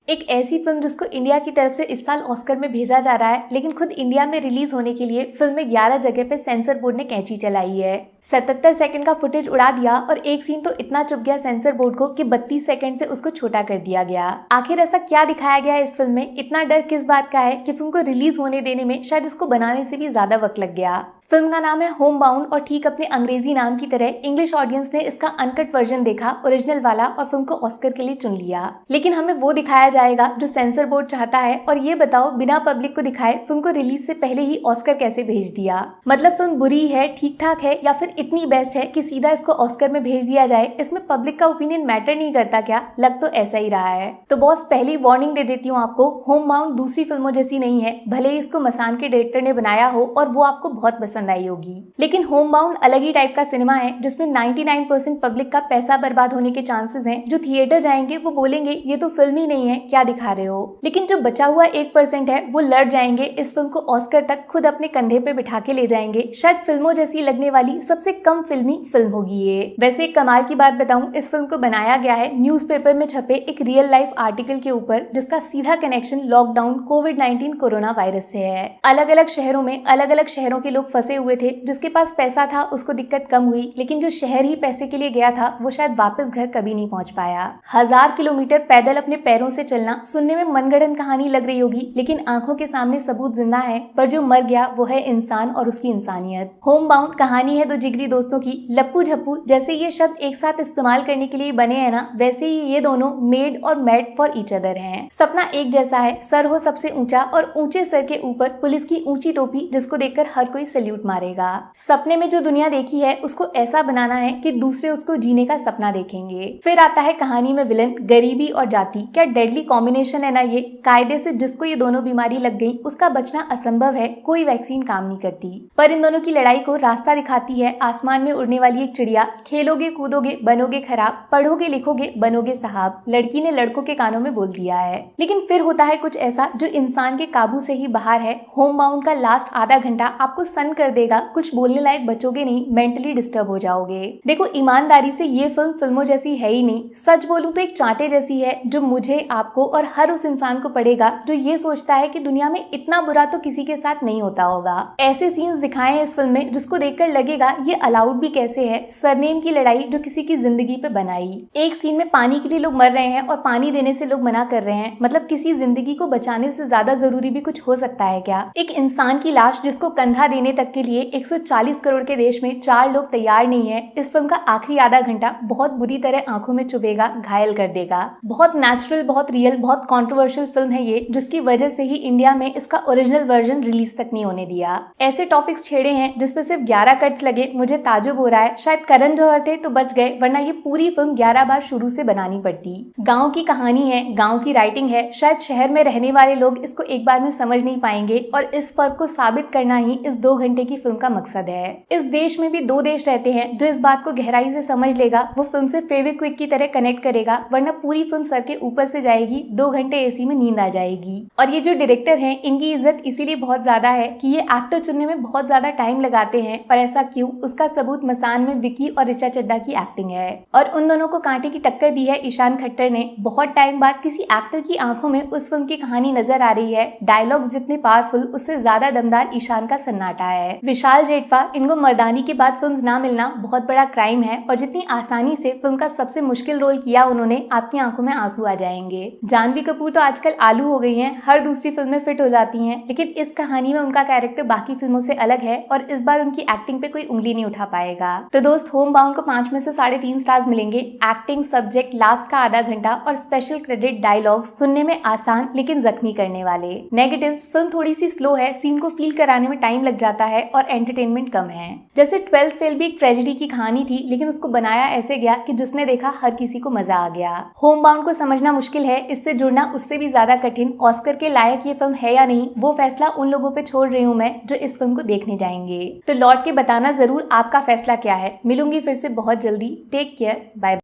एक ऐसी फिल्म जिसको इंडिया की तरफ से इस साल ऑस्कर में भेजा जा रहा है, लेकिन खुद इंडिया में रिलीज होने के लिए फिल्म में 11 जगह पे सेंसर बोर्ड ने कैंची चलाई है। 77 सेकंड का फुटेज उड़ा दिया और एक सीन तो इतना चुप गया सेंसर बोर्ड को कि 32 सेकंड से उसको छोटा कर दिया गया। आखिर ऐसा क्या दिखाया गया है इस फिल्म में, इतना डर किस बात का है कि फिल्म को रिलीज होने देने में शायद इसको बनाने से भी ज्यादा वक्त लग गया। फिल्म का नाम है होम बाउंड और ठीक अपने अंग्रेजी नाम की तरह इंग्लिश ऑडियंस ने इसका अनकट वर्जन देखा, ओरिजिनल वाला, और फिल्म को ऑस्कर के लिए चुन लिया। लेकिन हमें वो दिखाया जाएगा जो सेंसर बोर्ड चाहता है। और ये बताओ, बिना पब्लिक को दिखाए फिल्म को रिलीज से पहले ही ऑस्कर कैसे भेज दिया? मतलब फिल्म बुरी है, ठीक ठाक है, या फिर इतनी बेस्ट है कि सीधा इसको ऑस्कर में भेज दिया जाए? इसमें पब्लिक का ओपिनियन मैटर नहीं करता क्या? लग तो ऐसा ही रहा है। तो बॉस, पहली वार्निंग दे देती हूँ आपको, होम बाउंड दूसरी फिल्मों जैसी नहीं है। भले ही इसको मसान के डायरेक्टर ने बनाया हो और वो आपको बहुत पसंद आई होगी, लेकिन होम बाउंड अलग ही टाइप का सिनेमा है जिसमें 99% पब्लिक का पैसा बर्बाद होने के चांसेस हैं। जो थिएटर जाएंगे वो बोलेंगे ये तो फिल्म ही नहीं है, क्या दिखा रहे हो। लेकिन जो बचा हुआ 1% है वो लड़ जाएंगे, इस फिल्म को ऑस्कर तक खुद अपने कंधे पे बिठा के ले जाएंगे। शायद फिल्मों जैसी लगने वाली सबसे कम फिल्मी फिल्म होगी ये। वैसे एक कमाल की बात बताऊं, इस फिल्म को बनाया गया है न्यूज़पेपर में छपे एक रियल लाइफ आर्टिकल के ऊपर, जिसका सीधा कनेक्शन लॉकडाउन कोविड-19 कोरोना वायरस से है। अलग अलग शहरों में अलग अलग शहरों के लोग फंसे हुए थे। जिसके पास पैसा था उसको दिक्कत कम हुई, लेकिन जो शहर ही पैसे के लिए गया था वो शायद वापस घर कभी नहीं पहुंच पाया। 1000 किलोमीटर पैदल अपने पैरों से चलना सुनने में मनगढ़ंत कहानी लग रही होगी, लेकिन आंखों के सामने सबूत जिंदा है। पर जो मर गया वो है इंसान और उसकी इंसानियत। होम बाउंड कहानी है दो जिगरी दोस्तों की। लप्पू झप्पू जैसे ये शब्द एक साथ इस्तेमाल करने के लिए बने हैं ना, वैसे ही ये दोनों मेड और मेड फॉर ईच अदर हैं। सपना एक जैसा है, सर हो सबसे ऊंचा और ऊंचे सर के ऊपर पुलिस की ऊंची टोपी, जिसको देखकर हर कोई सैल्यूट मारेगा। सपने में जो दुनिया देखी है उसको ऐसा बनाना है कि दूसरे उसको जीने का सपना देखेंगे। फिर आता है कहानी में विलन, गरीबी और जाति। क्या डेडली कॉम्बिनेशन है ना ये। कायदे से जिसको ये दोनों बीमारी लग गई उसका बचना असंभव है, कोई वैक्सीन काम नहीं करती। पर इन दोनों की लड़ाई को रास्ता दिखाती है आसमान में उड़ने वाली एक चिड़िया। खेलोगे कूदोगे बनोगे खराब, पढ़ोगे लिखोगे बनोगे साहब, लड़की ने लड़कों के कानों में बोल दिया है। लेकिन फिर होता है कुछ ऐसा जो इंसान के काबू से ही बाहर है। होम बाउंड का लास्ट आधा घंटा आपको सन कर देगा, कुछ बोलने लायक बचोगे नहीं, मेंटली डिस्टर्ब हो जाओगे। देखो, ईमानदारी से ये फिल्म फिल्मों जैसी है ही नहीं। सच बोलूं तो एक चांटे जैसी है, जो मुझे, आपको और हर उस इंसान को पड़ेगा जो ये सोचता है कि दुनिया में इतना बुरा तो किसी के साथ नहीं होता होगा। ऐसे सीन्स दिखाए हैं इस फिल्म में जिसको देखकर लगेगा ये अलाउड भी कैसे है। सरनेम की लड़ाई जो किसी की जिंदगी पे बनाई। एक सीन में पानी के लिए लोग मर रहे हैं और पानी देने से लोग मना कर रहे हैं। मतलब किसी जिंदगी को बचाने से ज्यादा जरूरी भी कुछ हो सकता है क्या? एक इंसान की लाश जिसको कंधा देने तक के लिए 140 करोड़ के देश में 4 लोग तैयार नहीं है। इस फिल्म का आखिरी आधा घंटा बहुत बुरी तरह आंखों में चुभेगा, घायल कर देगा। बहुत नेचुरल, बहुत रियल, बहुत कंट्रोवर्शियल फिल्म है ये, जिसकी वजह से ही इंडिया में इसका ओरिजिनल वर्जन रिलीज तक नहीं होने दिया। ऐसे टॉपिक्स छेड़े हैं जिसपे सिर्फ 11 कट्स लगे, मुझे ताजुब हो रहा है। शायद करण जौहर थे तो बच गए, वरना ये पूरी फिल्म 11 बार शुरू से बनानी पड़ती। गाँव की कहानी है, गाँव की राइटिंग है। शायद शहर में रहने वाले लोग इसको एक बार में समझ नहीं पाएंगे, और इस फर्क को साबित करना ही इस 2 घंटे की फिल्म का मकसद है। इस देश में भी 2 देश रहते हैं। जो इस बात को गहराई से समझ लेगा वो फिल्म से फेविक्विक की तरह कनेक्ट करेगा, वरना पूरी फिल्म सर के ऊपर से जाएगी, 2 घंटे एसी में नींद आ जाएगी। और ये जो डायरेक्टर हैं, इनकी इज्जत इसीलिए बहुत ज्यादा है कि ये एक्टर चुनने में बहुत ज्यादा टाइम लगाते हैं। और ऐसा क्यों, उसका सबूत मसान में विकी और ऋचा चड्ढा की एक्टिंग है। और उन दोनों को कांटे की टक्कर दी है ईशान खट्टर ने। बहुत टाइम बाद किसी एक्टर की आंखों में उस फिल्म की कहानी नजर आ रही है। डायलॉग्स जितने पावरफुल, उससे ज्यादा दमदार ईशान का सन्नाटा है। विशाल जेठवा, इनको मर्दानी के बाद फिल्म ना मिलना बहुत बड़ा क्राइम है, और जितनी आसानी से फिल्म का सबसे मुश्किल रोल किया उन्होंने, आपकी आंखों में आंसू आ जाएंगे। जानवी कपूर तो आजकल आलू हो गई हैं, हर दूसरी फिल्म में फिट हो जाती हैं, लेकिन इस कहानी में उनका कैरेक्टर बाकी फिल्मों से अलग है और इस बार उनकी एक्टिंग पे कोई उंगली नहीं उठा पाएगा। तो दोस्त, होम बाउंड को 5 में से 3.5 स्टार्स मिलेंगे। एक्टिंग, सब्जेक्ट, लास्ट का आधा घंटा और स्पेशल क्रेडिट डायलॉग्स सुनने में आसान लेकिन जख्मी करने वाले। नेगेटिव्स, फिल्म थोड़ी सी स्लो है, सीन को फील कराने में टाइम लग जाता है और एंटरटेनमेंट कम है। जैसे 12th फेल भी एक ट्रेजेडी की कहानी थी, लेकिन उसको बनाया ऐसे गया कि जिसने देखा हर किसी को मजा आ गया। होम बाउंड को समझना मुश्किल है, इससे जुड़ना उससे भी ज्यादा कठिन। ऑस्कर के लायक ये फिल्म है या नहीं, वो फैसला उन लोगों पे छोड़ रही हूँ मैं जो इस फिल्म को देखने जाएंगे। तो लौट के बताना जरूर आपका फैसला क्या है। मिलूंगी फिर से बहुत जल्दी। Take care, bye.